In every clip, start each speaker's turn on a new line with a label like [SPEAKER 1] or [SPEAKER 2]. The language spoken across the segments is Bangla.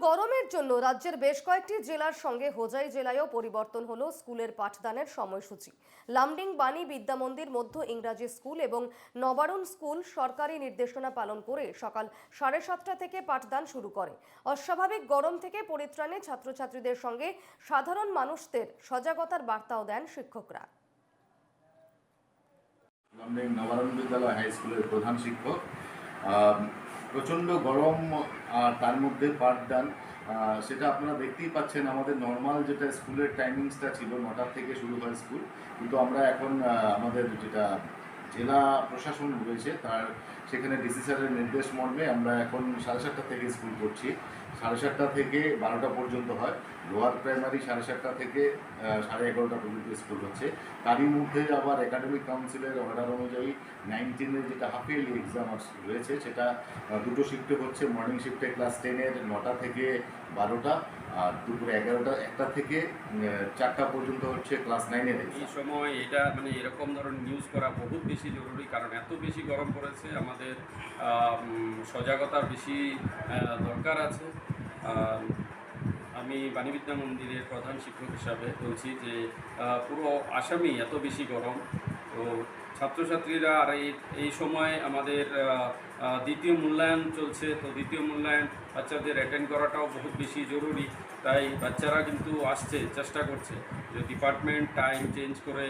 [SPEAKER 1] গরমের জন্য রাজ্যের বেশ কয়েকটি জেলার সঙ্গে হোজাই জেলায়ও পরিবর্তন হলো স্কুলের পাঠদানের সময়সূচি। লামডিং বাণী বিদ্যা মন্দির মধ্য ইংরাজি স্কুল এবং নবারুণ স্কুল সরকারি নির্দেশনা পালন করে সকাল 7:30 থেকে পাঠদান শুরু করে। অস্বাভাবিক গরম থেকে পরিত্রাণে ছাত্রছাত্রীদের সঙ্গে সাধারণ মানুষদের সজাগতার বার্তাও দেন শিক্ষকরা।
[SPEAKER 2] লামডিং নবারুণ বিদ্যালয় হাই স্কুলের প্রধান শিক্ষক। প্রচণ্ড গরম আর তার মধ্যে পাঠদান, সেটা আপনারা দেখতেই পাচ্ছেন। আমাদের নর্মাল যেটা স্কুলের টাইমিংসটা ছিল 9টা থেকে শুরু হয় স্কুল, কিন্তু আমরা এখন আমাদের যেটা জেলা প্রশাসন রয়েছে তার সেখানে ডিসি স্যারের নির্দেশ মর্মে আমরা এখন 7:30 থেকে স্কুল করছি। 7:30 থেকে 12টা পর্যন্ত হয়। লোয়ার প্রাইমারি 7:30 থেকে 11:30 পর্যন্ত স্কুল হচ্ছে। তারই মধ্যে আবার একাডেমিক কাউন্সিলের অর্ডার অনুযায়ী 19-এর যেটা হাফ ইয়ারলি এক্সাম রয়েছে সেটা দুটো শিফটে হচ্ছে। মর্নিং শিফটে ক্লাস 10-এর 9টা থেকে 12টা, আর দুপুরে 1টা থেকে 4টা পর্যন্ত হচ্ছে ক্লাস 9-এর।
[SPEAKER 3] এই সময় এটা মানে এরকম ধরনের নিউজ করা বহুত বেশি জরুরি, কারণ এত বেশি গরম পড়েছে, আমাদের সজাগতার বেশি দরকার আছে। আমি বাণী বিদ্যা মন্দিরের প্রধান শিক্ষক হিসাবে বলছি যে পুরো আসামই এত বেশি গরম, তো ছাত্রছাত্রীরা আর এই সময় আমাদের দ্বিতীয় মূল্যায়ন চলছে, তো দ্বিতীয় মূল্যায়ন বাচ্চাদের অ্যাটেন্ড করাটাও বহুত বেশি জরুরি। তাই বাচ্চারা কিন্তু আসছে, চেষ্টা করছে। যে ডিপার্টমেন্ট টাইম চেঞ্জ করে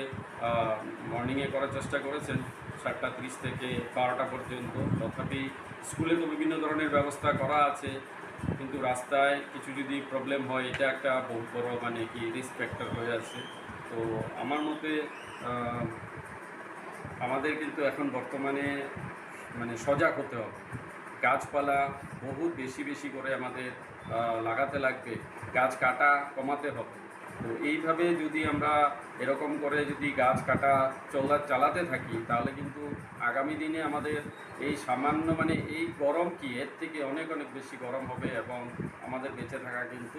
[SPEAKER 3] মর্নিংয়ে করার চেষ্টা করেছেন 7:30 থেকে 12টা পর্যন্ত। তথাপি স্কুলে তো বিভিন্ন ধরনের ব্যবস্থা করা আছে, কিন্তু রাস্তায় কিছু যদি প্রবলেম হয় এটা একটা বহুত বড় মানে কি রিস্ক ফ্যাক্টর হয়ে আছে। তো আমার মতে আমাদের কিন্তু এখন বর্তমানে মানে সজাগ হতে হবে। গাছপালা বহুত বেশি বেশি করে আমাদের লাগাতে লাগবে, গাছ কাটা কমাতে হবে। তো এইভাবে যদি আমরা এরকম করে যদি গাছ কাটা চালাতে থাকি তাহলে কিন্তু আগামী দিনে আমাদের এই সামান্য মানে এই গরম কি এর থেকে অনেক অনেক বেশি গরম হবে এবং আমাদের বেঁচে থাকা কিন্তু